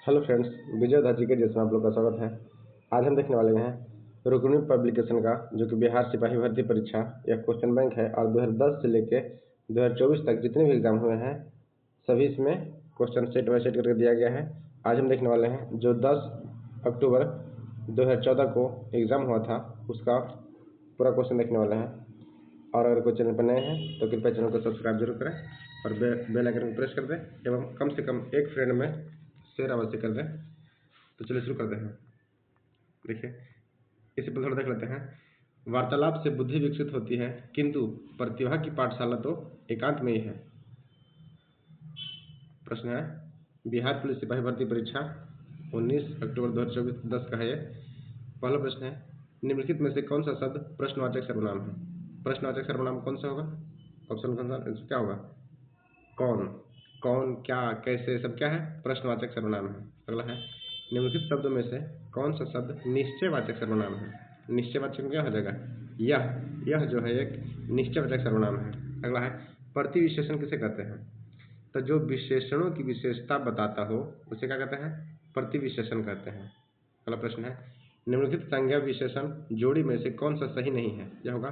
Hello friends, विजय उधाजी के जिसमें आप लोग का स्वागत है। आज हम देखने वाले हैं रुकनी पब्लिकेशन का, जो कि बिहार सिपाही भर्ती परीक्षा यह क्वेश्चन बैंक है और 2010 से लेके 2024 तक जितने भी एग्जाम हुए हैं सभी इसमें क्वेश्चन सेट बाय सेट करके दिया गया है। आज हम देखने वाले हैं जो 10 अक्टूबर 2014 को एग्ज़ाम हुआ था उसका पूरा क्वेश्चन देखने वाले हैं। और अगर कोई चैनल पर नए हैं तो कृपया चैनल को सब्सक्राइब जरूर करें और बेल आइकन को प्रेस कर दें एवं कम से कम एक फ्रेंड में शेयर अवश्य कर दें। तो चलिए शुरू करते हैं। देखिए, इसे पर थोड़ा देख लेते हैं। वार्तालाप से बुद्धि विकसित होती है, किंतु प्रतिभा की पाठशाला तो एकांत में ही है। प्रश्न है बिहार पुलिस सिपाही भर्ती परीक्षा 19 अक्टूबर 2024 10 का है ये। पहला प्रश्न है निम्नलिखित में से कौन सा शब्द प्रश्नवाचक सर्वनाम है। प्रश्नवाचक सर्वनाम कौन सा होगा? ऑप्शन कौन सा क्या होगा? कौन, कौन, क्या, कैसे, सब क्या है? प्रश्नवाचक सर्वनाम है। अगला है निम्नलिखित शब्दों में से कौन सा शब्द निश्चयवाचक सर्वनाम है। निश्चयवाचक क्या हो जाएगा? यह जो है एक निश्चयवाचक सर्वनाम है। अगला है प्रतिविशेषण किसे कहते हैं? तो जो विशेषणों की विशेषता बताता हो उसे क्या कहते हैं? प्रतिविशेषण कहते हैं। अगला प्रश्न है निम्नलिखित संज्ञा विशेषण जोड़ी में से कौन सा सही नहीं है? यह होगा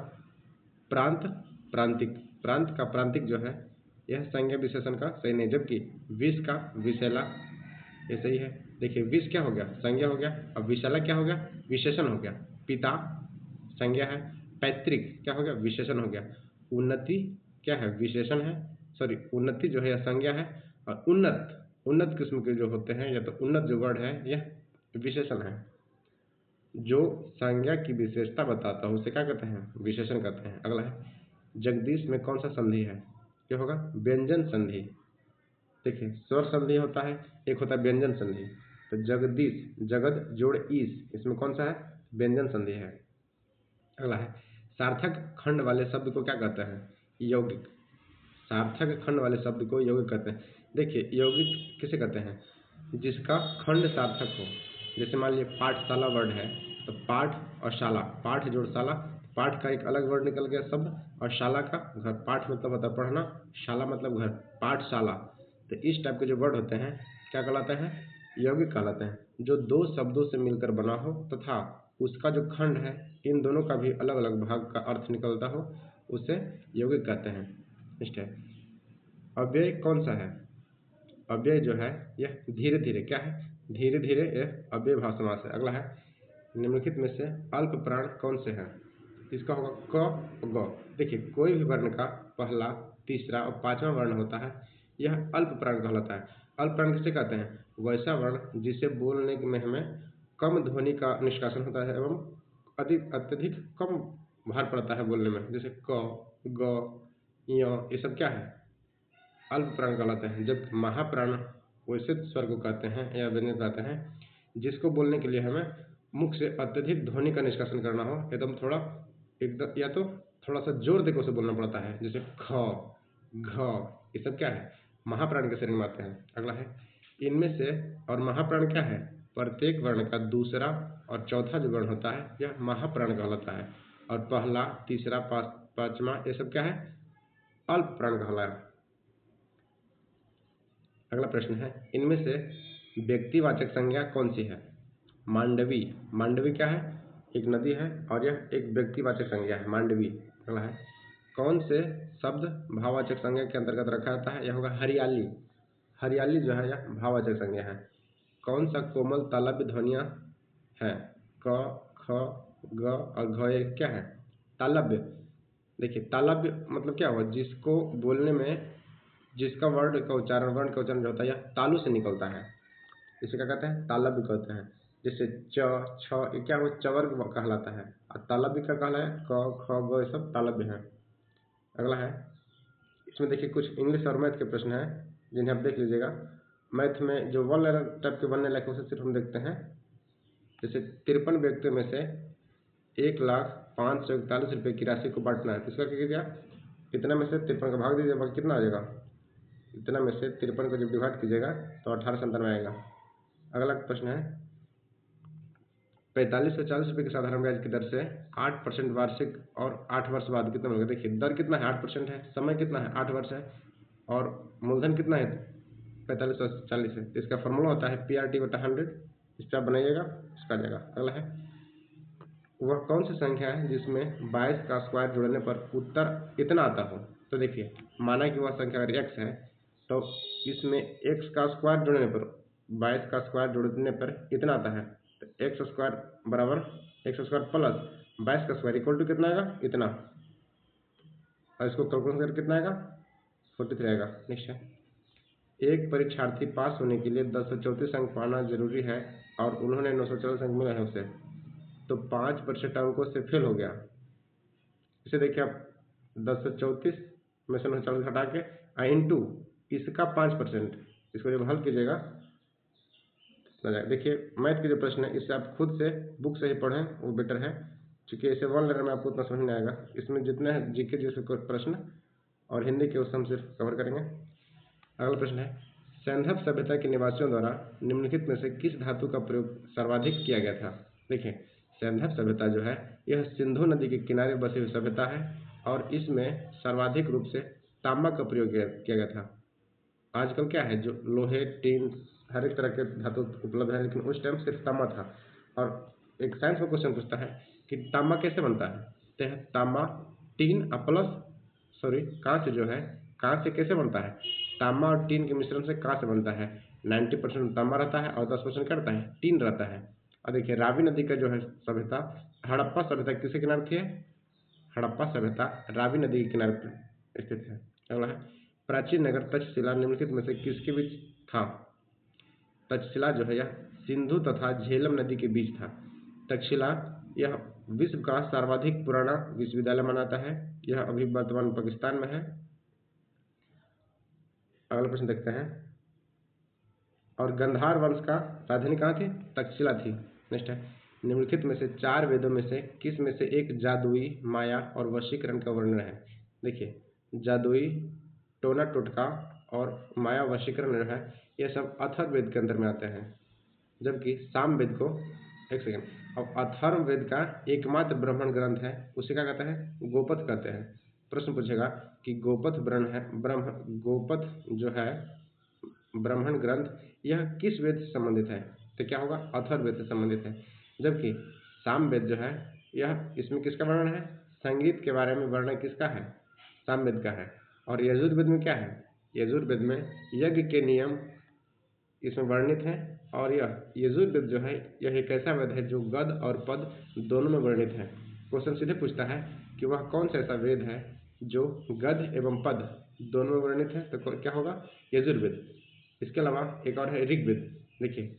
प्रांत, प्रांतिक। प्रांत का प्रांतिक जो है यह संज्ञा विशेषण का सही नहीं, जबकि विष का विषैला ये सही है। देखिए, विष क्या हो गया? संज्ञा हो गया। अब विषैला क्या हो गया? विशेषण हो गया। पिता संज्ञा है, पैतृक क्या हो गया? विशेषण हो गया। उन्नति क्या है? विशेषण है। सॉरी, उन्नति जो है यह संज्ञा है। और उन्नत किस्म के जो होते हैं या तो उन्नत जो वर्ड है यह विशेषण है। जो संज्ञा की विशेषता बताता है उसे क्या कहते हैं? विशेषण कहते हैं। अगला है जगदीश में कौन सा संधि है? क्या होगा? व्यंजन संधि। देखिए, स्वर संधि होता है, एक होता है व्यंजन संधि। तो जगदीश, जगद जोड़ ईश, इसमें कौन सा है? व्यंजन संधि है। अगला है सार्थक खंड वाले शब्द को क्या कहते हैं? यौगिक। सार्थक खंड वाले शब्द को यौगिक कहते हैं। देखिए, यौगिक किसे कहते हैं? जिसका खंड सार्थक हो। जैसे मान लीजिए पाठशाला वर्ड है तो पाठ और शाला, पाठ जोड़ शाला, पाठ का एक अलग वर्ड निकल गया शब्द और शाला का घर। पाठ मतलब होता है पढ़ना, शाला मतलब घर, पाठशाला। तो इस टाइप के जो वर्ड होते हैं क्या कहलाते हैं? यौगिक कहलाते हैं। जो दो शब्दों से मिलकर बना हो तथा उसका जो खंड है इन दोनों का भी अलग अलग भाग का अर्थ निकलता हो उसे यौगिक कहते हैं। नेक्स्ट है अव्यय कौन सा है? अव्यय जो है यह धीरे धीरे क्या है? धीरे धीरे यह अव्यय भाव समास है। अगला है निम्नलिखित में से अल्प प्राण कौन से हैं? इसका होगा क और ग। देखिए, कोई भी वर्ण का पहला, तीसरा और पांचवा वर्ण होता है यह अल्प प्राण कहलाता है। अल्प प्राण किसे कहते हैं? वैसा वर्ण जिसे बोलने में हमें कम ध्वनि का निष्कासन होता है एवं अत्यधिक कम भार पड़ता है बोलने में। जैसे क, ग, य, ये सब क्या है? अल्प प्राण कहलाते हैं। जब महाप्राण वैसे स्वर को कहते हैं या व्यंजन कहते हैं जिसको बोलने के लिए हमें मुख से अत्यधिक ध्वनि का निष्कासन करना हो, एकदम थोड़ा एकदम या तो थोड़ा सा जोर देकर उसे बोलना पड़ता है। जैसे ख, घ, ये सब क्या है? महाप्राण के श्रेणी में आते हैं। अगला है इनमें से और महाप्राण क्या है? प्रत्येक वर्ण का दूसरा और चौथा जो वर्ण होता है यह महाप्राण कहलाता है और पहला, तीसरा, पांचवा ये सब क्या है? अल्प प्राण कहलाता है। अगला प्रश्न है इनमें से व्यक्तिवाचक संज्ञा कौन सी है? मांडवी। मांडवी क्या है? एक नदी है और यह एक व्यक्तिवाचक संज्ञा है, मांडवी। अगला है कौन से शब्द भाववाचक संज्ञा के अंतर्गत रखा जाता है? यह होगा हरियाली। हरियाली जो है यह भाववाचक संज्ञा है। कौन सा कोमल तालव्य ध्वनियाँ है? क, ख, ग और घ ये क्या है? तालव्य। देखिए, तालव्य मतलब क्या हुआ? जिसको बोलने में जिसका वर्ण का उच्चारण जो होता है यह तालु से निकलता है, इसे क्या कहते हैं? तालव्य कहते हैं। जैसे च, छ ये क्या हुआ? चवर्ग कहलाता है और तालव्य क्या कहलाता है? क, ख, ग ये सब तालव्य हैं। अगला है इसमें देखिए कुछ इंग्लिश और मैथ के प्रश्न हैं जिन्हें आप देख लीजिएगा। मैथ में जो वन लाइनर टाइप के बनने लायक उसे सिर्फ हम देखते हैं। जैसे 53 व्यक्तियों में से 1,05,41 रुपये की राशि को बांटना है तो इसका क्या कीजिए? इतना में से 53 का भाग दीजिए, बाकी कितना आ जाएगा? इतना में से 53 को जब डिवाइड कीजिएगा तो 1897 आएगा। अगला प्रश्न है 4540 रुपये की साधारण ब्याज की दर से 8% वार्षिक और 8 वर्ष बाद कितना मिलेगा? देखिए, दर कितना है? 8% है, समय कितना है? 8 वर्ष है और मूलधन कितना है? 4540 है। तो इसका फॉर्मूला होता है PRT/100। इस पर आप बनाइएगा, इसका आ जाएगा। अगला है, वह कौन सी संख्या है जिसमें 22 का स्क्वायर जोड़ने पर उत्तर इतना आता हो। तो देखिए, माना कि वह संख्या अगर x है तो इसमें x का स्क्वायर जोड़ने पर 22 का स्क्वायर जोड़ने पर कितना आता है। तो x स्क्वायर बराबर x स्क्वायर प्लस 22 का स्क्वायर इक्वल टू कितना आएगा, इतना। और इसको कैलकुलेट करके कितना आएगा, 43 आएगा। नेक्स्ट है, एक परीक्षार्थी पास होने के लिए 1034 अंक पाना जरूरी है और उन्होंने 940 अंक मिला है उसे, तो 5% अंकों से फेल हो गया। इसे देखिए आप, 1034 में से 940 हटा के इंटू इसका 5%, इसको जब हल कीजिएगा देखिए, मैथ के जो प्रश्न है इससे आप खुद से बुक से ही पढ़ें, वो बेटर है, क्योंकि ऐसे वन लाइनर में आपको उतना समझ नहीं आएगा। इसमें जितने हैं जीके जैसे प्रश्न और हिंदी के उस हम सिर्फ कवर करेंगे। अगला प्रश्न है, सैंधव सभ्यता के निवासियों द्वारा निम्नलिखित में से किस धातु का प्रयोग सर्वाधिक किया गया था। देखिए, सैंधव सभ्यता जो है यह सिंधु नदी के किनारे बसी हुई सभ्यता है और इसमें सर्वाधिक रूप से तांबा का प्रयोग किया गया था। आजकल क्या है, जो लोहे, टीन, हर एक तरह के धातु उपलब्ध है, लेकिन उस टाइम सिर्फ तांबा था। और एक साइंस में क्वेश्चन पूछता है कि तांबा कैसे बनता है। तो तांबा टीन प्लस कांच जो है, कांच से कैसे बनता है, तांबा और टीन के मिश्रण से कांच बनता है। 90% तांबा रहता है और 10% क्या रहता है, टीन रहता है। और देखिए, रावी नदी का जो है सभ्यता, हड़प्पा सभ्यता किसके किनारे थी, हड़प्पा सभ्यता रावी नदी के किनारे पर स्थित है। अगला है, प्राचीन नगर तक्षशिला निम्नलिखित में से किसके बीच था। तक्षशिला जो है यह सिंधु तथा झेलम नदी के बीच था। तक्षशिला यह विश्व का सर्वाधिक पुराना विश्वविद्यालय माना जाता है। यह अभी वर्तमान पाकिस्तान में है। अगला प्रश्न देखते हैं, और गंधार वंश का राजधानी कहाँ थी, तक्षशिला थी। नेक्स्ट है, निम्नलिखित में से 4 वेदों में से किस में से एक जादुई, माया और वशीकरण का वर्णन है। देखिए, जादुई, टोना टोटका और माया वशीकरण जो है ये सब अथर्ववेद के अंदर में आते हैं, जबकि सामवेद को, एक सेकेंड, अब अथर्ववेद का एकमात्र ब्राह्मण ग्रंथ है, उसे क्या कहते हैं, गोपथ कहते हैं। प्रश्न पूछेगा कि गोपथ गोपथ जो है ब्राह्मण ग्रंथ यह किस वेद से संबंधित है। तो क्या होगा, अथर्ववेद से संबंधित है। जबकि सामवेद जो है यह, इसमें किसका वर्णन है, संगीत के बारे में वर्णन किसका है, सामवेद का है। और यजुर्वेद में क्या है, यजुर्वेद में यज्ञ के नियम इसमें वर्णित हैं। और यह यजुर्वेद जो है यह एक ऐसा वेद है जो गद और पद दोनों में वर्णित है। क्वेश्चन सीधे पूछता है कि वह कौन सा ऐसा वेद है जो गद एवं पद दोनों में वर्णित है। तो क्या होगा, यजुर्वेद। इसके अलावा एक और है ऋग्वेद। देखिए,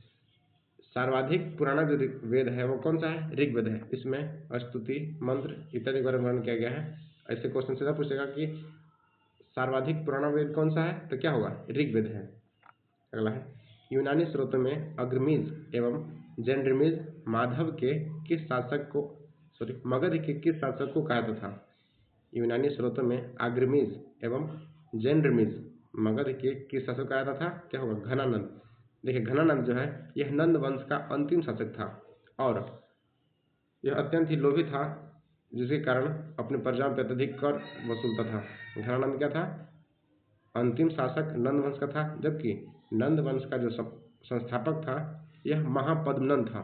सर्वाधिक पुराना जो वेद है वो कौन सा है, ऋग्वेद है। इसमें स्तुति, मंत्र इत्यादि के बारे में वर्णन किया गया है। ऐसे क्वेश्चन सीधा पूछेगा कि सर्वाधिक पुराना वेद कौन सा है, तो क्या होगा, ऋग्वेद है। अगला है, यूनानी स्रोतों में अग्रमीज एवं जेंड्रमीज माधव के किस शासक को मगध के किस शासक को कहा था। यूनानी स्रोतों में अग्रमीज एवं जेंड्रमीज मगध के किस शासक को कहा था, क्या होगा, घनानंद। देखिए, घनानंद जो है यह नंद वंश का अंतिम शासक था और यह अत्यंत ही लोभी था, जिसके कारण अपने प्रजाओं पर अत्यधिक कर वसूलता था। घनानंद क्या था, अंतिम शासक नंद वंश का था, जबकि नंद वंश का जो संस्थापक था यह महापद्मनंद था।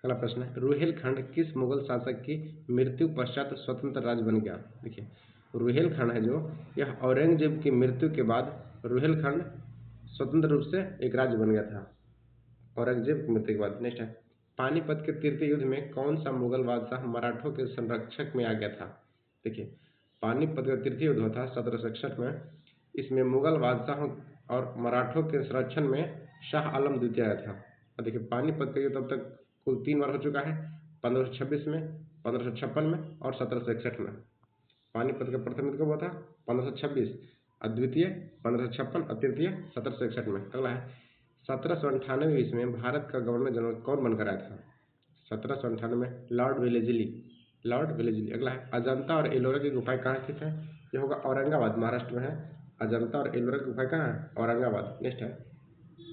अगला प्रश्न है, रुहेलखंड किस मुगल शासक की मृत्यु पश्चात स्वतंत्र राज्य बन गया। देखिए, रुहेलखंड है जो यह औरंगजेब की मृत्यु के बाद रुहेलखंड स्वतंत्र रूप से एक राज्य बन गया था, औरंगजेब की मृत्यु के बाद। नेक्स्ट है, पानीपत के तृतीय युद्ध में कौन सा मुगल बादशाह मराठों के संरक्षक में आ गया था। देखिए, पानीपत का तृतीय युद्ध हुआ था 1761 में। इसमें मुगल बादशाहों और मराठों के संरक्षण में शाह आलम द्वितीय आया था। और देखिए, पानीपत का युद्ध अब तक कुल 3 बार हो चुका है, 1526 में, 1556 में और 1761 में। पानीपत का प्रथम युद्ध कब हुआ था, 1526, और द्वितीय 1556 और तृतीय 1761 में। अगला है, 1798 ईस्वी में भारत का गवर्नर जनरल कौन बनकर आया था। 1798 में लॉर्ड वेलेस्ली। अगला है, अजंता और एलोरा की गुफाएं कहाँ स्थित है। यह होगा औरंगाबाद, महाराष्ट्र में है। अजंता और एलोरा की गुफाएं कहाँ है, औरंगाबाद। नेक्स्ट है,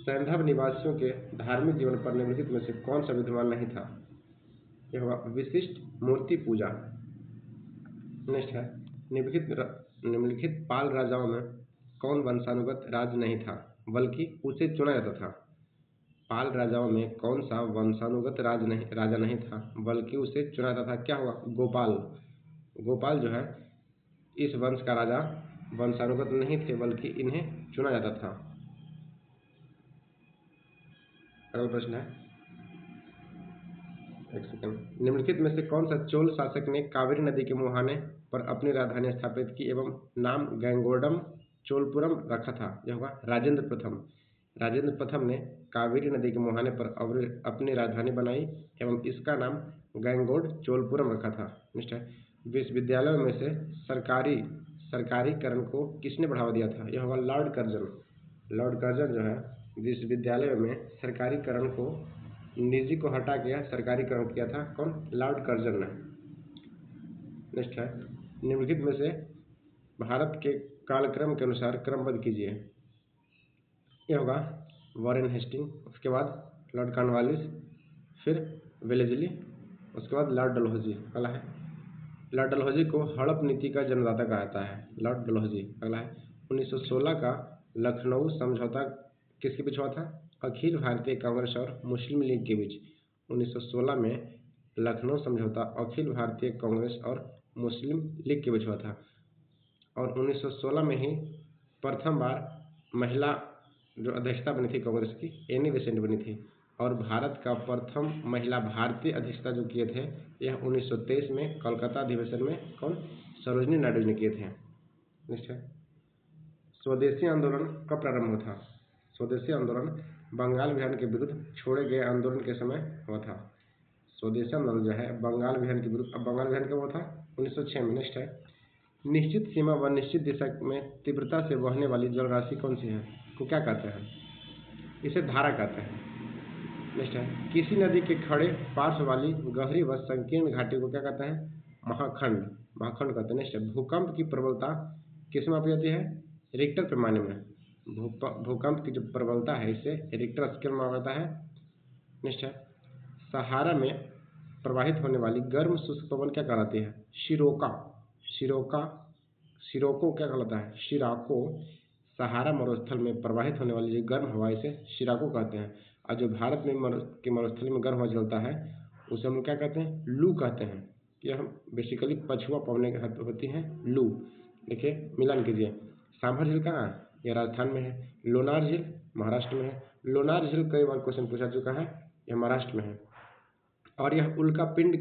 सैंधव निवासियों के धार्मिक जीवन पर निम्नलिखित में से कौन सा विद्यमान नहीं था। यह होगा विशिष्ट मूर्ति पूजा। नेक्स्ट है, निम्नलिखित पाल राजाओं में कौन वंशानुगत राज नहीं था। बल्कि उसे चुना जाता था। पाल राजाओं में कौन सा वंशानुगत राजा नहीं था, बल्कि उसे चुना जाता था? क्या हुआ? गोपाल। गोपाल जो है इस वंश का राजा वंशानुगत नहीं थे, बल्कि इन्हें चुना जाता था। अगला प्रश्न है, एक सेकंड। निम्नलिखित में से कौन सा चोल शासक ने कावेरी नदी के मुहाने पर अपनी राजधानी स्थापित की एवं नाम गंगोडम चोलपुरम रखा था? यह होगा राजेंद्र प्रथम। राजेंद्र प्रथम ने कावेरी नदी के मुहाने पर अपनी राजधानी बनाई एवं इसका नाम गंगोड चोलपुरम रखा था। नेक्स्ट है, विश्वविद्यालयों में से सरकारीकरण को किसने बढ़ावा दिया था? यह होगा लॉर्ड कर्जन। लॉर्ड कर्जन जो है विश्वविद्यालयों में सरकारीकरण को, निजी को हटा के सरकारीकरण किया था। कौन? लॉर्ड कर्जन ने। नेक्स्ट है, निम्नलिखित में से भारत के कालक्रम के अनुसार क्रमबद्ध कीजिए। यह होगा वॉरेन हेस्टिंग, उसके बाद लॉर्ड कॉर्नवालिस, फिर वेलेस्ली, उसके बाद लॉर्ड डलहौजी। अगला है, लॉर्ड डलहौजी को हड़प नीति का जन्मदाता कहा जाता है। लॉर्ड डलहौजी। अगला है, 1916 का लखनऊ समझौता किसके बीच हुआ था? अखिल भारतीय कांग्रेस और मुस्लिम लीग के बीच। 1916 में लखनऊ समझौता अखिल भारतीय कांग्रेस और मुस्लिम लीग के बीच हुआ था। और 1916 में ही प्रथम बार महिला जो अध्यक्षता बनी थी कांग्रेस की, एनी बेसेंट बनी थी। और भारत का प्रथम महिला भारतीय अध्यक्षता जो किए थे, यह 1923 में कोलकाता अधिवेशन में कौन? सरोजिनी नायडू ने किए थे। नेक्स्ट है, स्वदेशी आंदोलन कब प्रारंभ हुआ था? स्वदेशी आंदोलन बंगाल विभाजन के विरुद्ध छोड़े गए आंदोलन के समय हुआ था। स्वदेशी आंदोलन जो है बंगाल विभाजन के विरुद्ध, अब बंगाल विभाजन कब हुआ था? 1906 में। नेक्स्ट है, निश्चित सीमा व निश्चित दिशा में तीव्रता से बहने वाली जलराशि कौन सी है? को क्या कहते हैं? इसे धारा कहते हैं। नेक्स्ट है, किसी नदी के खड़े पार्श्व वाली गहरी व संकीर्ण घाटी को क्या कहते हैं? महाखंड। महाखंड कहते हैं। नेक्स्ट है, भूकंप की प्रबलता किस में मापी जाती है? रिक्टर पैमाने में। भूकंप की जो प्रबलता है इसे रिक्टर स्केल में मापा जाता है। नेक्स्ट है, सहारा में प्रवाहित होने वाली गर्म शुष्क पवन क्या कहलाती है? शिरोका। शिरोको क्या कहलाता है? शिराको। सहारा मरुस्थल में प्रवाहित होने वाली जो गर्म हवा इसे शिराको कहते हैं। और जो भारत में मरुस्थल में गर्म हवा चलता है उसे हम क्या कहते हैं? लू कहते हैं। यह बेसिकली पछुआ पवनें होती हैं, लू। देखिए मिलान कीजिए, सांभर झील कहाँ है? यह राजस्थान में है। लोनार झील महाराष्ट्र में है। लोनार झील कई बार क्वेश्चन पूछा चुका है, यह महाराष्ट्र में है। और यह उल्का पिंड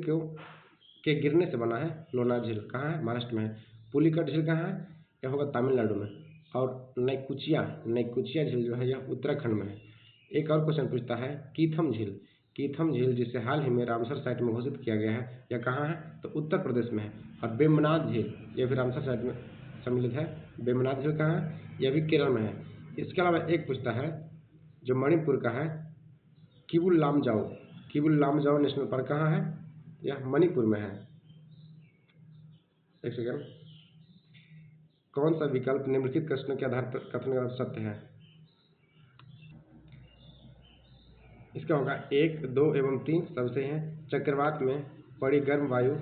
के गिरने से बना है। लोनार झील कहाँ है? महाराष्ट्र में है। पुलिकट झील कहाँ है? यह होगा तमिलनाडु में। और नैकुचिया झील जो है यह उत्तराखंड में है। एक और क्वेश्चन पूछता है, कीथम झील जिसे हाल ही में रामसर साइट में घोषित किया गया है, यह कहाँ है? तो उत्तर प्रदेश में है। और बेमनाथ झील यह भी रामसर साइट में सम्मिलित है। बेमनाथ झील कहाँ है? यह भी केरल में है। इसके अलावा एक पूछता है जो मणिपुर का है, किबुल लामजाओ नेशनल पार्क कहाँ है? यह मणिपुर में है। एक सेकंड, कौन सा विकल्प निम्नलिखित प्रश्नों के आधार पर कथन का सत्य है? इसका होगा 1, 2 एवं 3 सबसे हैं। चक्रवात में पड़ी गर्म वायु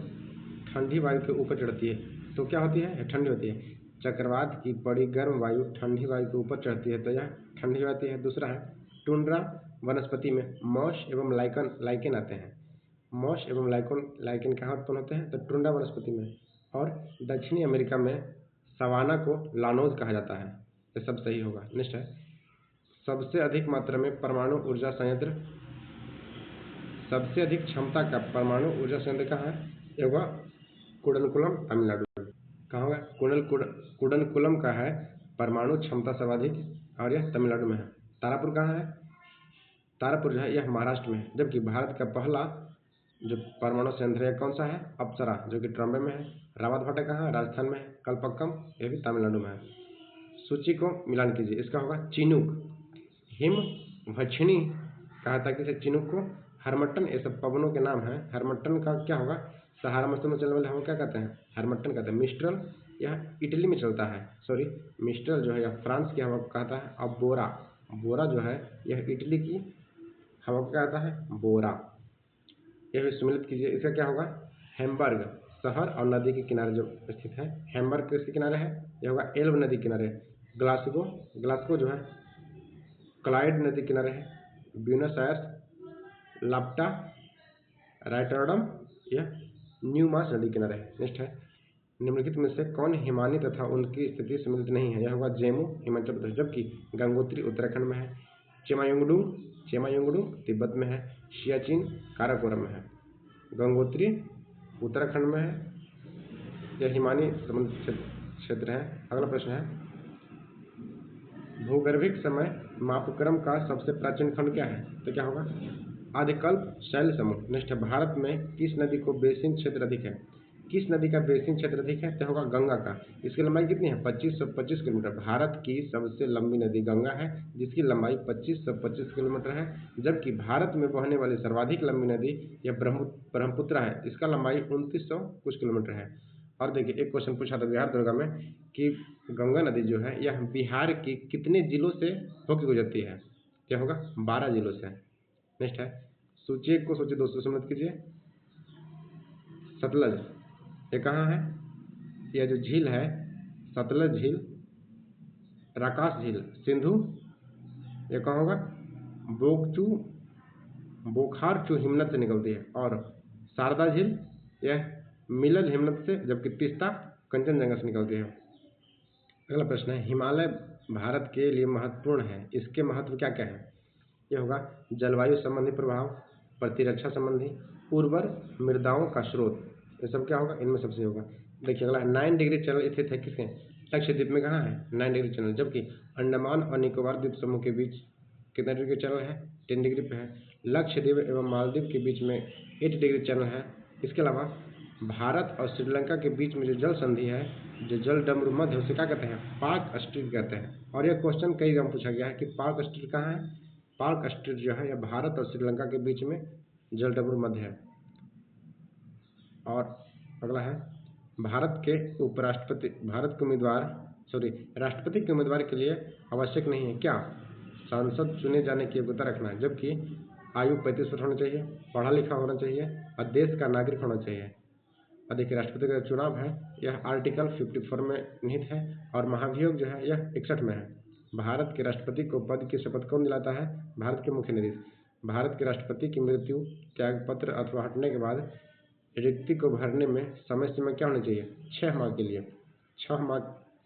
ठंडी वायु के ऊपर चढ़ती है तो क्या होती है? ठंडी होती है। चक्रवात की पड़ी गर्म वायु ठंडी वायु के ऊपर चढ़ती है तो यह ठंडी होती है। दूसरा है, टुंड्रा वनस्पति में मॉस एवं लाइकेन आते हैं। मॉस एवं लाइकेन कहाँ उत्पन्न होते हैं? तो टुंड्रा वनस्पति में। और दक्षिणी अमेरिका में सवाना को लानोज कहा जाता है। ये सब सही होगा। नेक्स्ट है, सबसे अधिक मात्रा में परमाणु ऊर्जा संयंत्र, सबसे अधिक क्षमता का परमाणु ऊर्जा संयंत्र कहाँ है? यह होगा कुडनकुलम, तमिलनाडु में। कहाँ होगा? कुडनकुलम का है परमाणु क्षमता सर्वाधिक और यह तमिलनाडु में है। तारापुर कहाँ है? तारापुर जो है यह महाराष्ट्र में है। जबकि भारत का पहला जो परमाणु संयंत्र है कौन सा है? अप्सरा, जो कि ट्रम्बे में है। रावत भाटा कहाँ है? राजस्थान में है। कलपक्कम यह भी तमिलनाडु में है। सूची को मिलान कीजिए। इसका होगा चिनूक, हिमभक्षिणी कहा था कि इसे चिनूक को। हरमट्टन, ये सब पवनों के नाम हैं। हरमट्टन का क्या होगा? सहारा मौसम में चलने वाले हवा क्या कहते हैं? हरमट्टन कहते हैं। मिस्ट्रल यह इटली में चलता है, मिस्ट्रल जो है यह फ्रांस की हवा को कहता है। अब बोरा जो है यह इटली की हवा को कहता है, बोरा। यह भी सम्मिलित कीजिए। इसका क्या होगा? हैम्बर्ग, शहर और नदी के किनारे जो स्थित है। हैम्बर्ग किसके किनारे है? यह होगा एल्ब नदी किनारे। ग्लासगो जो है क्लाइड नदी किनारे है, ब्यूनस आयर्स, लाप्टा, रॉटरडम या न्यूमास नदी किनारे है। नेक्स्ट है, निम्नलिखित में से कौन हिमानी तथा उनकी स्थिति सम्मिलित नहीं है? यह होगा जेमू हिमाचल प्रदेश, जबकि गंगोत्री उत्तराखंड में है, चेमायुंगडुंग तिब्बत में है, सियाचिन काराकोरम में है। गंगोत्री उत्तराखंड में है, यह हिमानी संबंधित क्षेत्र है। अगला प्रश्न है, भूगर्भिक समय मापक्रम का सबसे प्राचीन खंड क्या है? तो क्या होगा? आदिकल्प शैल समूह। नेक्स्ट है, भारत में किस नदी को बेसिन क्षेत्र अधिक है? किस नदी का बेसिन क्षेत्र अधिक है? तो होगा गंगा का। इसकी लंबाई कितनी है? 2525 किलोमीटर। भारत की सबसे लंबी नदी गंगा है, जिसकी लंबाई 2525 किलोमीटर है, जबकि भारत में बहने वाली सर्वाधिक लंबी नदी यह ब्रह्मपुत्र है, इसका लंबाई 2900 कुछ किलोमीटर है। और देखिए, एक क्वेश्चन पूछा था बिहार दुर्गा में कि गंगा नदी जो है यह बिहार के कितने जिलों से होकर गुजरती है? क्या होगा? 12 जिलों से। नेक्स्ट है, सूची को सूची 200 सम्मिलित कीजिए। सतलज, ये कहाँ है? यह जो झील है, सतलज झील, राकास झील, सिंधु, ये कहाँ होगा? बोखारचू हिमनद से निकलती है। और शारदा झील यह मिलल हिमनद से, जबकि तीस्ता कंचनजंगा से निकलती है। अगला प्रश्न है, हिमालय भारत के लिए महत्वपूर्ण है, इसके महत्व क्या क्या है? यह होगा जलवायु संबंधी प्रभाव, प्रतिरक्षा संबंधी, उर्वर मृदाओं का स्रोत, ये सब क्या होगा? इनमें सबसे होगा। देखिए अगला, 9 डिग्री चैनल स्थित है किसके? लक्षद्वीप में। कहाँ है 9 डिग्री चैनल? जबकि अंडमान और निकोबार द्वीप समूह के बीच कितना डिग्री चैनल है? 10 डिग्री पे है। लक्षद्वीप एवं मालदीव के बीच में 8 डिग्री चैनल है। इसके अलावा भारत और श्रीलंका के बीच में जो जल संधि है, जो जल डमरू मध्य है, उसे क्या कहते हैं? पार्क स्ट्रीट कहते हैं। और यह क्वेश्चन कई बार पूछा गया है कि पार्क स्ट्रीट कहाँ है? पार्क स्ट्रीट जो है यह भारत और श्रीलंका के बीच में जल डमरू मध्य है। और अगला है, भारत के राष्ट्रपति के उम्मीदवार के लिए आवश्यक नहीं है क्या? सांसद चुने जाने की योग्यता रखना है, जबकि आयु 35 वर्ष होना चाहिए, पढ़ा लिखा होना चाहिए और देश का नागरिक होना चाहिए। और देखिए, राष्ट्रपति का चुनाव है यह आर्टिकल 54 में निहित है और महाभियोग जो है यह 61 में है। भारत के राष्ट्रपति को पद की शपथ कौन दिलाता है? भारत के मुख्य न्यायाधीश। भारत के राष्ट्रपति की मृत्यु, त्यागपत्र अथवा हटने के बाद रिक्ति को भरने में समय सीमा क्या होनी चाहिए? 6 माह के लिए। 6 माह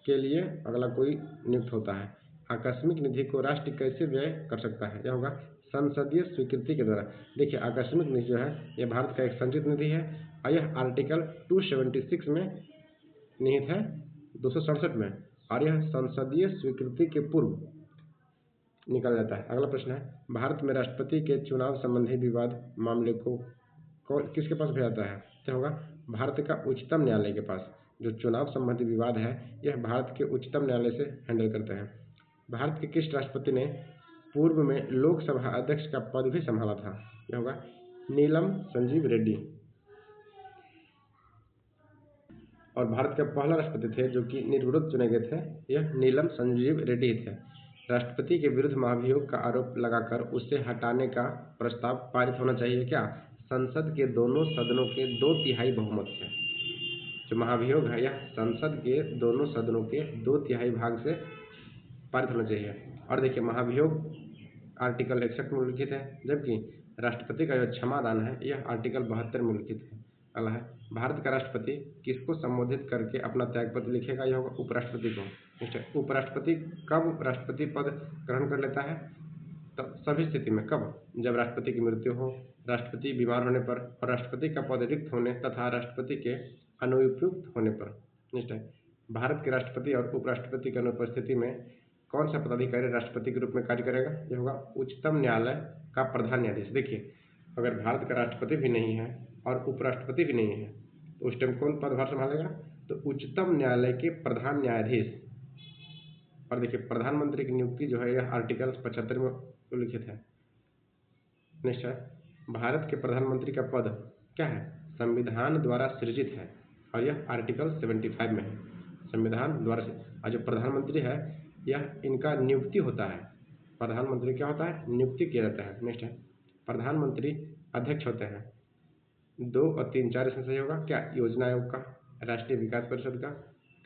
के लिए अगला कोई नियुक्त होता है। आकस्मिक निधि को राष्ट्र कैसे व्यय कर सकता है? यह होगा संसदीय स्वीकृति के द्वारा। देखिए, आकस्मिक निधि जो है यह भारत का एक संचित निधि है और यह आर्टिकल 276 में निहित है, 267 में, और यह संसदीय स्वीकृति के पूर्व निकल जाता है। अगला प्रश्न है, भारत में राष्ट्रपति के चुनाव संबंधी विवाद मामले को किसके पास भेजा जाता है? तो होगा भारत का उच्चतम न्यायालय के पास। जो चुनाव संबंधी विवाद है यह भारत के उच्चतम न्यायालय से हैंडल करते हैं। भारत के किस राष्ट्रपति ने पूर्व में लोकसभा अध्यक्ष का पद भी संभाला था? यह होगा नीलम संजीव रेड्डी। और भारत के पहला राष्ट्रपति थे जो कि निर्विरोध चुने गए थे, यह नीलम संजीव रेड्डी थे। राष्ट्रपति के विरुद्ध महाभियोग का आरोप लगाकर उसे हटाने का प्रस्ताव पारित होना चाहिए क्या? संसद के दोनों सदनों के 2/3 बहुमत से। जो महाभियोग है यह संसद के दोनों सदनों के 2/3 भाग से पारित होना चाहिए। और देखिए, महाभियोग आर्टिकल 61 में उल्लिखित है, जबकि राष्ट्रपति का जो क्षमादान है यह आर्टिकल 72 में उल्लिखित है। अगला है, भारत का राष्ट्रपति किसको संबोधित करके अपना त्यागपत्र लिखेगा? यह होगा उपराष्ट्रपति को। उपराष्ट्रपति कब राष्ट्रपति पद ग्रहण कर लेता है? तो सभी स्थिति में। कब? जब राष्ट्रपति की मृत्यु हो, राष्ट्रपति बीमार होने पर, और राष्ट्रपति का पद रिक्त होने तथा राष्ट्रपति के अनुपयुक्त होने पर। नेक्स्ट है, भारत के राष्ट्रपति और उपराष्ट्रपति की अनुपस्थिति में कौन सा पदाधिकारी राष्ट्रपति के रूप में कार्य करेगा? यह होगा उच्चतम न्यायालय का प्रधान न्यायाधीश। देखिए, अगर भारत का राष्ट्रपति भी नहीं है और उपराष्ट्रपति भी नहीं है तो उस टाइम कौन पदभार संभालेगा? तो उच्चतम न्यायालय के प्रधान न्यायाधीश। और देखिए, प्रधानमंत्री की नियुक्ति जो है यह आर्टिकल 75 में उल्लिखित है। नेक्स्ट है, भारत के प्रधानमंत्री का पद क्या है? संविधान द्वारा सृजित है और यह आर्टिकल 75 में है। संविधान द्वारा से, और जो प्रधानमंत्री है यह इनका नियुक्ति होता है। प्रधानमंत्री क्या होता है? नियुक्ति किया जाता है। नेक्स्ट है, प्रधानमंत्री अध्यक्ष होते हैं 2 और 3 4 इसमें सही होगा क्या? योजना आयोग का, राष्ट्रीय विकास परिषद का,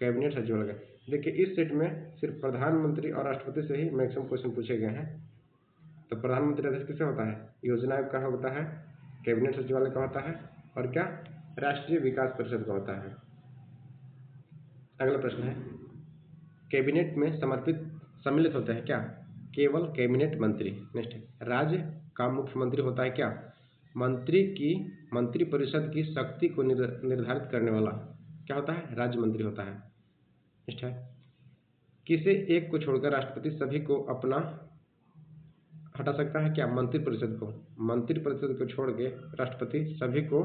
कैबिनेट सचिवालय का। देखिए, इस सेट में सिर्फ प्रधानमंत्री और राष्ट्रपति से ही मैक्सिमम क्वेश्चन पूछे गए हैं। तो प्रधानमंत्री अध्यक्ष किसे होता है? योजना आयोग का होता है, कैबिनेट सचिवालय का होता है, और क्या राष्ट्रीय विकास परिषद का होता है। अगला प्रश्न है, कैबिनेट में सम्मिलित होते हैं क्या? केवल कैबिनेट मंत्री। नेक्स्ट है, राज्य का मुख्यमंत्री होता है क्या? मंत्रिपरिषद की शक्ति को निर्धारित करने वाला क्या होता है? राज्य मंत्री होता है। नेक्स्ट है, किसे एक को छोड़कर राष्ट्रपति सभी को अपना हटा सकता है क्या? मंत्रिपरिषद को छोड़ के राष्ट्रपति सभी को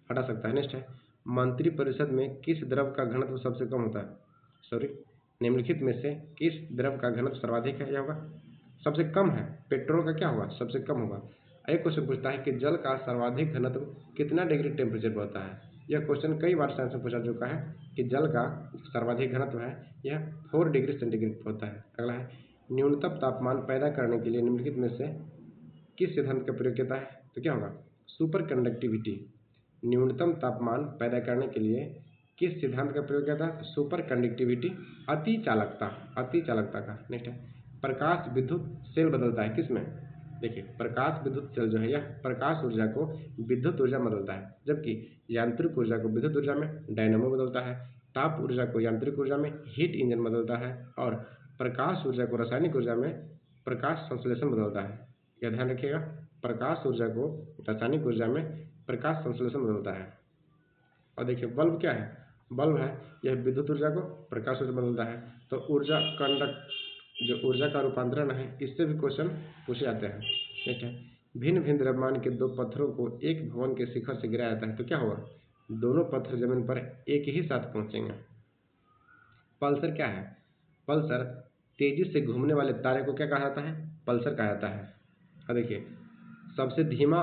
हटा सकता है। नेक्स्ट है, मंत्रिपरिषद में किस द्रव का घनत्व सबसे कम होता है? निम्नलिखित में से किस द्रव का घनत्व सर्वाधिक है? यह होगा सबसे कम है। पेट्रोल का क्या होगा? सबसे कम होगा। एक क्वेश्चन पूछता है कि जल का सर्वाधिक घनत्व कितना डिग्री टेम्परेचर पर होता है? यह क्वेश्चन कई बार साइंस में पूछा चुका है कि जल का सर्वाधिक घनत्व है यह 4 डिग्री सेंटीग्रेड पर होता है। अगला है, न्यूनतम तापमान पैदा करने के लिए निम्नलिखित में से किस सिद्धांत का प्रयोग किया है? तो क्या होगा? Super conductivity. न्यूनतम तापमान पैदा करने के लिए किस सिद्धांत का प्रयोग किया था? सुपर कंडक्टिविटी, अति चालकता का। नेक्स्ट है, प्रकाश विद्युत सेल बदलता है किसमें? देखिए, प्रकाश विद्युत सेल जो है यह प्रकाश ऊर्जा को विद्युत ऊर्जा में बदलता है, जबकि यांत्रिक ऊर्जा को विद्युत ऊर्जा में डायनेमो बदलता है, ताप ऊर्जा को यांत्रिक ऊर्जा में हीट इंजन बदलता है, और प्रकाश ऊर्जा को रासायनिक ऊर्जा में प्रकाश संश्लेषण बदलता है। यह ध्यान रखिएगा, प्रकाश ऊर्जा को रासायनिक ऊर्जा में प्रकाश संश्लेषण बदलता है। और देखिए, बल्ब क्या है? बल्ब है यह विद्युत ऊर्जा को प्रकाश ऊर्जा बदलता है। तो जो ऊर्जा का रूपांतरण है इससे भी क्वेश्चन पूछे जाते हैं। नेक्स्ट है, भिन्न भिन्न द्रव्यमान के 2 पत्थरों को एक भवन के शिखर से गिराया जाता है तो क्या होगा? दोनों पत्थर जमीन पर एक ही साथ पहुंचेंगे। पल्सर क्या है? पल्सर तेजी से घूमने वाले तारे को क्या कहा जाता है? पल्सर कहा जाता है। और देखिए, सबसे धीमा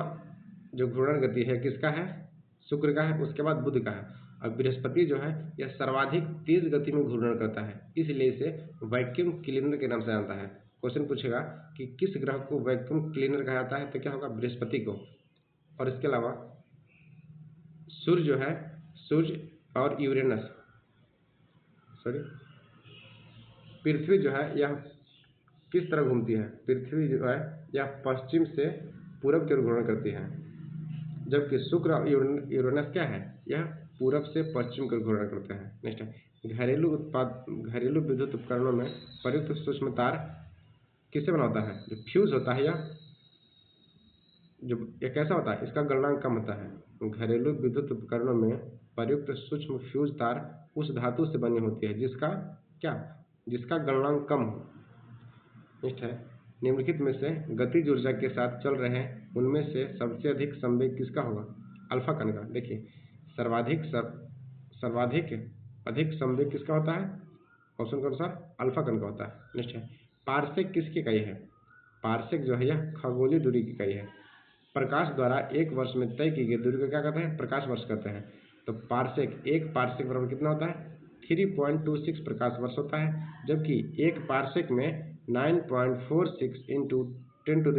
जो घूर्णन गति है किसका है? शुक्र का है, उसके बाद बुध का है। और बृहस्पति जो है यह सर्वाधिक तेज गति में घूर्णन करता है, इसलिए इसे वैक्यूम क्लीनर के नाम से जानता है। क्वेश्चन पूछेगा कि किस ग्रह को वैक्यूम क्लीनर कहा जाता है तो क्या होगा? बृहस्पति को। और इसके अलावा सूर्य जो है, सूर्य और यूरेनस पृथ्वी जो है यह किस तरह घूमती है? पृथ्वी जो है यह पश्चिम से पूरब की ओर घूर्णन करती है, जबकि शुक्र और यूरेनस क्या है? यह पूरब से पश्चिम की ओर घूर्णन करते हैं। नेक्स्ट है, घरेलू विद्युत उपकरणों में प्रयुक्त सूक्ष्म तार किससे बना होता है? जो फ्यूज होता है यह कैसा होता है? इसका गलनांक कम होता है। घरेलू विद्युत उपकरणों में प्रयुक्त सूक्ष्म फ्यूज तार उस धातु से बनी होती है जिसका गलनांक कम हो। नेक्स्ट है, निम्नलिखित में से गतिज ऊर्जा के साथ चल रहे हैं उनमें से सबसे अधिक संवेग किसका होगा? अल्फा कण का। देखिए, अधिक संवेग किसका होता है? ऑप्शन के अनुसार अल्फा कण का होता है। नेक्स्ट है, पारसेक किसकी इकाई है? पारसेक जो है यह खगोलीय दूरी की इकाई है। प्रकाश द्वारा एक वर्ष में तय की गई दूरी को क्या कहते हैं? प्रकाश वर्ष कहते हैं। तो एक पारसेक बराबर कितना होता है? 3.26 प्रकाश वर्ष होता है, जबकि एक पारसेक में 9.46 इंटू 12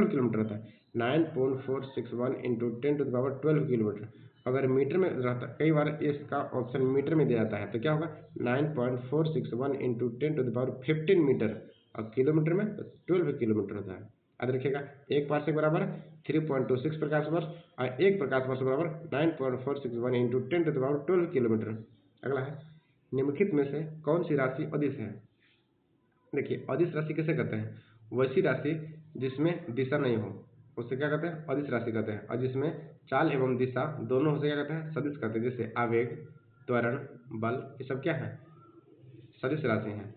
किलोमीटर होता है। 9.461 इंटू 10⁻12 किलोमीटर। अगर मीटर में रहता, कई बार इसका ऑप्शन मीटर में दिया जाता है तो क्या होगा? 9.461 इंटू 10⁻15 मीटर, और किलोमीटर में 12 किलोमीटर होता है। याद रखिएगा, एक पारसेक बराबर 3.26 प्रकाश वर्ष और एक प्रकाश वर्ष बराबर 9.461 इंटू 10⁻12 किलोमीटर। अगला है, निम्नलिखित में से कौन सी राशि अदिश है? देखिए, अदिश राशि किसे कहते हैं? वैसी राशि जिसमें दिशा नहीं हो उससे क्या कहते हैं? अदिश राशि कहते हैं। और जिसमें चाल एवं दिशा दोनों हो से क्या कहते हैं? सदिश कहते हैं। जैसे आवेग, त्वरण, बल, ये सब क्या है? सदिश राशि है।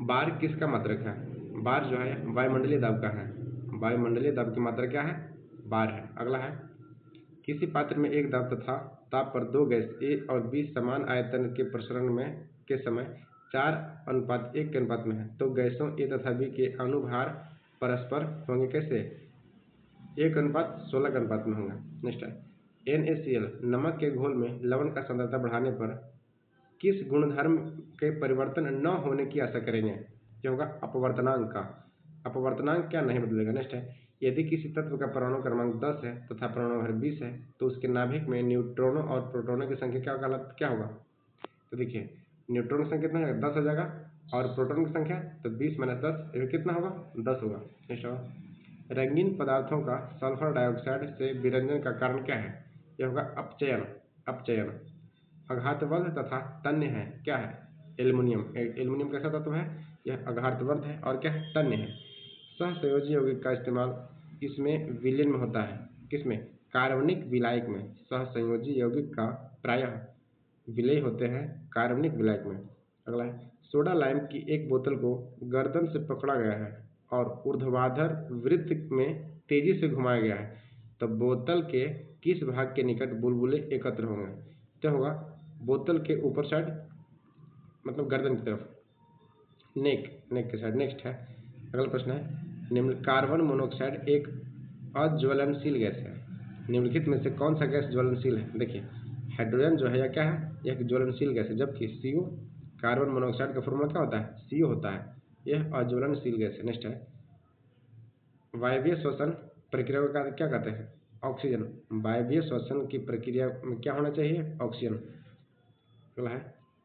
बार किसका मात्रक है? बार जो है वायुमंडलीय दाब का है। वायुमंडलीय दाब की मात्रा क्या है? बार है। अगला है, किसी पात्र में एक दाब तथा ताप पर 2 गैस ए और बी समान आयतन के प्रसरण के समय 4:1 के अनुपात में है, तो गैसों ए तथा बी के अनुभार परस्पर होंगे कैसे? 1:16 के अनुपात में होंगे। नेक्स्ट है, NaCl नमक के घोल में लवण का सांद्रता बढ़ाने पर किस गुणधर्म के परिवर्तन न होने की आशा करेंगे? क्या होगा? अपवर्तनांक का। अपवर्तनांक क्या नहीं बदलेगा। नेक्स्ट है, यदि किसी तत्व का परमाणु क्रमांक 10 है तथा परमाणु भर 20 है तो उसके नाभिक में न्यूट्रॉनों और प्रोटॉनों की संख्या क्या होगा? तो देखिए, न्यूट्रॉन की संख्या कितना है? 10 हो जाएगा। और प्रोटॉन की संख्या तो 20 - 10, ये कितना होगा? 10 होगा। नेक्स्ट होगा रंगीन पदार्थों का सल्फर डाइऑक्साइड से विरंजन का कारण क्या है? यह होगा अपचयन। अपचयन आघातवर्ध तथा तन्य है, क्या है? एल्युमिनियम। एल्युमिनियम कैसा तत्व है? यह आघातवर्ध है और क्या है? तन्य है। सहसंयोजी यौगिक का इस्तेमाल इसमें विलयन में होता है, किसमें? कार्बनिक विलायक में। सहसंयोजी यौगिक का प्रायः विलय होते हैं कार्बनिक विलायक में। अगला है सोडा लाइम की एक बोतल को गर्दन से पकड़ा गया है और ऊर्ध्वाधर वृत्त में तेजी से घुमाया गया है, तो बोतल के किस भाग के निकट बुलबुले एकत्र होंगे? क्या होगा? बोतल के ऊपर साइड, मतलब गर्दन की तरफ, नेक के साइड। नेक्स्ट है अगला प्रश्न है निम्न कार्बन मोनोऑक्साइड एक अज्वलनशील गैस है, निम्नलिखित में से कौन सा गैस ज्वलनशील है? देखिए हाइड्रोजन जो है यह क्या है? यह एक ज्वलनशील गैस है, जबकि CO कार्बन मोनोऑक्साइड का फॉर्मूला क्या होता है? CO होता है। यह अज्वलनशील गैस है। नेक्स्ट है वायवीय श्वसन प्रक्रिया को क्या कहते हैं? ऑक्सीजन। वायवीय श्वसन की प्रक्रिया में क्या होना चाहिए? ऑक्सीजन। अगला है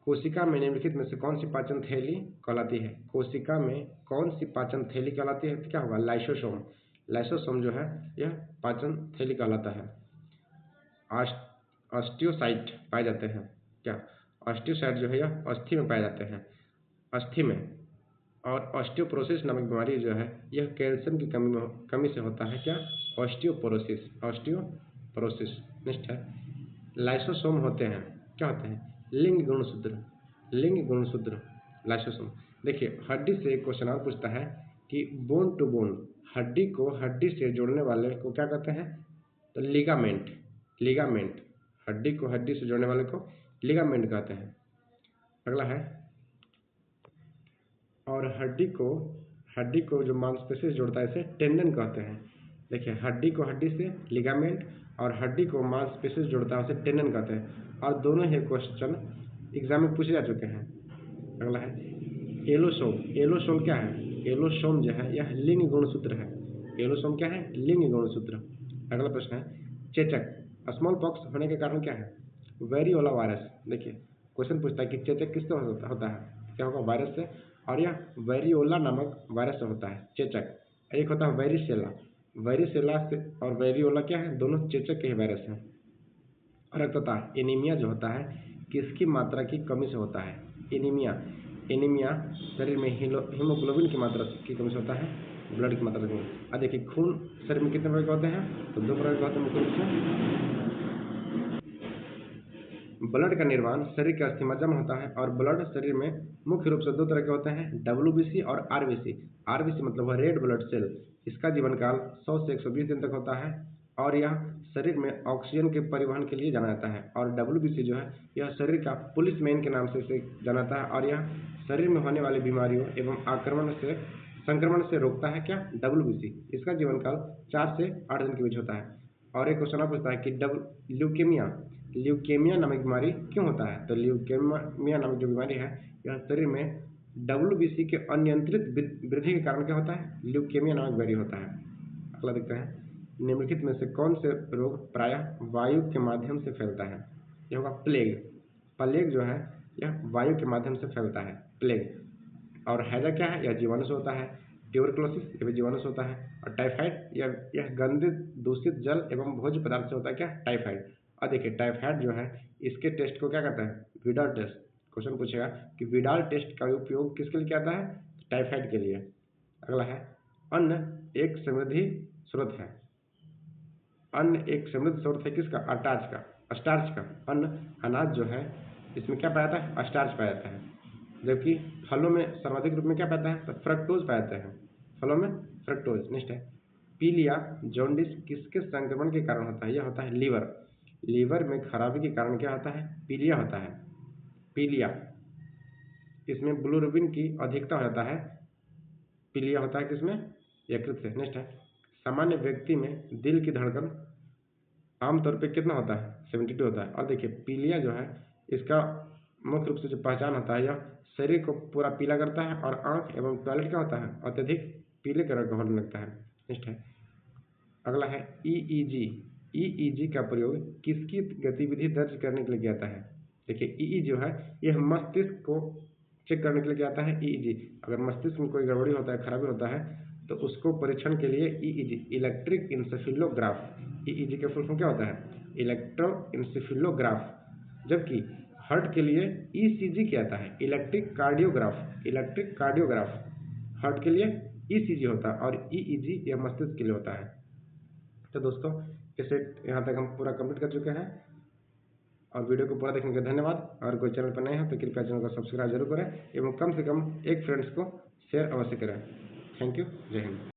कोशिका में निम्नलिखित में से कौन सी पाचन थैली कहलाती है? कोशिका में कौन सी पाचन थैली कहलाती है? तो क्या होगा? लाइसोसोम। लाइसोसोम जो है यह पाचन थैली कहलाता है। ऑस्टियोसाइट पाए जाते हैं, क्या? ऑस्टियोसाइट जो है यह अस्थि में पाए जाते हैं, अस्थि में। और ऑस्टियोपोरोसिस नामक बीमारी जो है यह कैल्शियम की कमी से होता है, क्या? ऑस्टियोपोरोसिस। ऑस्टियोपोरोसिस। नेक्स्ट है लाइसोसोम होते हैं, क्या होते हैं? लिंग गुणसूत्र। लिंग गुणसूत्र लाइसोसोम। देखिए हड्डी से एक क्वेश्चन और पूछता है कि बोन टू बोन, हड्डी को हड्डी से जोड़ने वाले को क्या कहते हैं? तो लिगामेंट। लिगामेंट हड्डी को हड्डी से जोड़ने वाले को लिगामेंट कहते हैं। अगला है और हड्डी को जो मांसपेशी से जोड़ता है इसे टेंडन कहते हैं। देखिए हड्डी को हड्डी से लिगामेंट और हड्डी को मांसपेशी से जोड़ता है उसे टेंडन कहते हैं, और दोनों ही क्वेश्चन एग्जाम में पूछे जा चुके हैं। अगला है एलोसोम। एलोसोम क्या है? एलोसोम जो है यह लिंग गुणसूत्र है। एलोसोम क्या है? लिंग गुणसूत्र। अगला प्रश्न है चेचक। स्मॉल पॉक्स होने के कारण क्या है? Variola virus. देखिए क्वेश्चन पूछता है कि चेचक किससे होता है? क्या होगा? वायरस से, और यह वेरियोला नामक वायरस से होता है चेचक। एक होता है वेरिसेला। वेरिसेला से और वेरियोला क्या है? दोनों चेचक के ही वायरस हैं। और एक होता है एनीमिया जो होता है किसकी मात्रा की कमी से होता है? एनीमिया। एनीमिया शरीर में हीमोग्लोबिन की मात्रा की कमी से होता है, ब्लड की मात्रा की। अब देखिए खून शरीर में कितने प्रकार के होते हैं? तो 2 प्रकार के होते हैं मुख्य रूप से। ब्लड का निर्माण शरीर के अस्थि मज्जा में होता है, और ब्लड शरीर में मुख्य रूप से 2 तरह के होते हैं, WBC और RBC। RBC मतलब है रेड ब्लड सेल। इसका जीवन काल 100 से 120 दिन तक होता है, और यह शरीर में ऑक्सीजन के परिवहन के लिए जाना जाता है। और WBC जो है यह शरीर का पुलिसमैन के नाम से इसे जाना जाता है, और यह शरीर में होने वाली बीमारियों एवं संक्रमण से रोकता है, क्या? WBC। इसका जीवन काल 4 से 8 दिन के बीच होता है। और एक क्वेश्चन पूछता है कि ल्यूकेमिया नामक बीमारी क्यों होता है? तो ल्यूकेमिया नामक जो बीमारी है यह शरीर में WBC के अनियंत्रित वृद्धि के कारण क्या होता है? ल्यूकेमिया नामक बीमारी होता है। अगला देखते हैं निम्नलिखित में से कौन से रोग प्रायः वायु के माध्यम से फैलता है? यह होगा प्लेग। प्लेग जो है यह वायु के माध्यम से फैलता है, प्लेग। और हैजा क्या है? यह जीवाणु से होता है। ट्यूबरकुलोसिस यह भी जीवाणु से होता है। और टाइफाइड यह गंदे दूषित जल एवं भोज्य पदार्थ से होता है, क्या? टाइफाइड। और देखिए टाइफाइड जो है इसके टेस्ट को क्या कहते हैं? Widal test. क्वेश्चन पूछेगा कि विडाल टेस्ट का उपयोग किसके लिए किया जाता है? टाइफाइड के लिए। अगला है अन्न एक समृद्धि स्रोत है। अन्न एक समृद्ध स्रोत है किसका? स्टार्च का। अन्न अनाज जो है इसमें क्या पाया जाता है? स्टार्च पाया जाता है। जबकि फलों में सर्वाधिक रूप में क्या पाता है? तो फ्रक्टोज पाते हैं फलों में, फ्रक्टोज। नेक्स्ट है पीलिया जॉन्डिस किसके संक्रमण के कारण होता है? यह होता है लीवर। लीवर में खराबी के कारण क्या होता है? पीलिया होता है। पीलिया इसमें बिलिरुबिन की अधिकता हो जाता है। पीलिया होता है किसमें? यकृत से। नेक्स्ट है सामान्य व्यक्ति में दिल की धड़कन आमतौर पे कितना होता है? 72 होता है। और देखिए पीलिया जो है इसका मुख्य रूप से जो पहचान होता है यह शरीर को पूरा पीला करता है, और आंख एवं टॉयलेट क्या होता है? अत्यधिक पीले कलर का होने लगता है। नेक्स्ट है अगला है EEG। EEG का प्रयोग किसकी गतिविधि दर्ज करने के लिए किया जाता है? देखिए EEG जो है यह मस्तिष्क को चेक करने के लिए क्या आता है ईईजी। अगर मस्तिष्क में कोई गड़बड़ी होता है, खराबी होता है, तो उसको परीक्षण के लिए ईईजी, इलेक्ट्रिक इंसेफेलोग्राफ, ईईजी का फुल फॉर्म क्या होता है, इलेक्ट्रो इंसेफेलोग्राफ। जबकि हार्ट के लिए ईसीजी क्या आता है, electric cardiograph, electric cardiograph. Heart के लिए ईसीजी होता है और ईईजी यह मस्तिष्क के लिए होता है। तो दोस्तों इसे यहाँ तक हम पूरा कंप्लीट कर चुके हैं और वीडियो को पूरा देखने के लिए धन्यवाद। और कोई चैनल पर नए हैं तो कृपया चैनल को सब्सक्राइब जरूर करें एवं कम से कम एक फ्रेंड्स को शेयर अवश्य करें। Thank you. जय हिंद।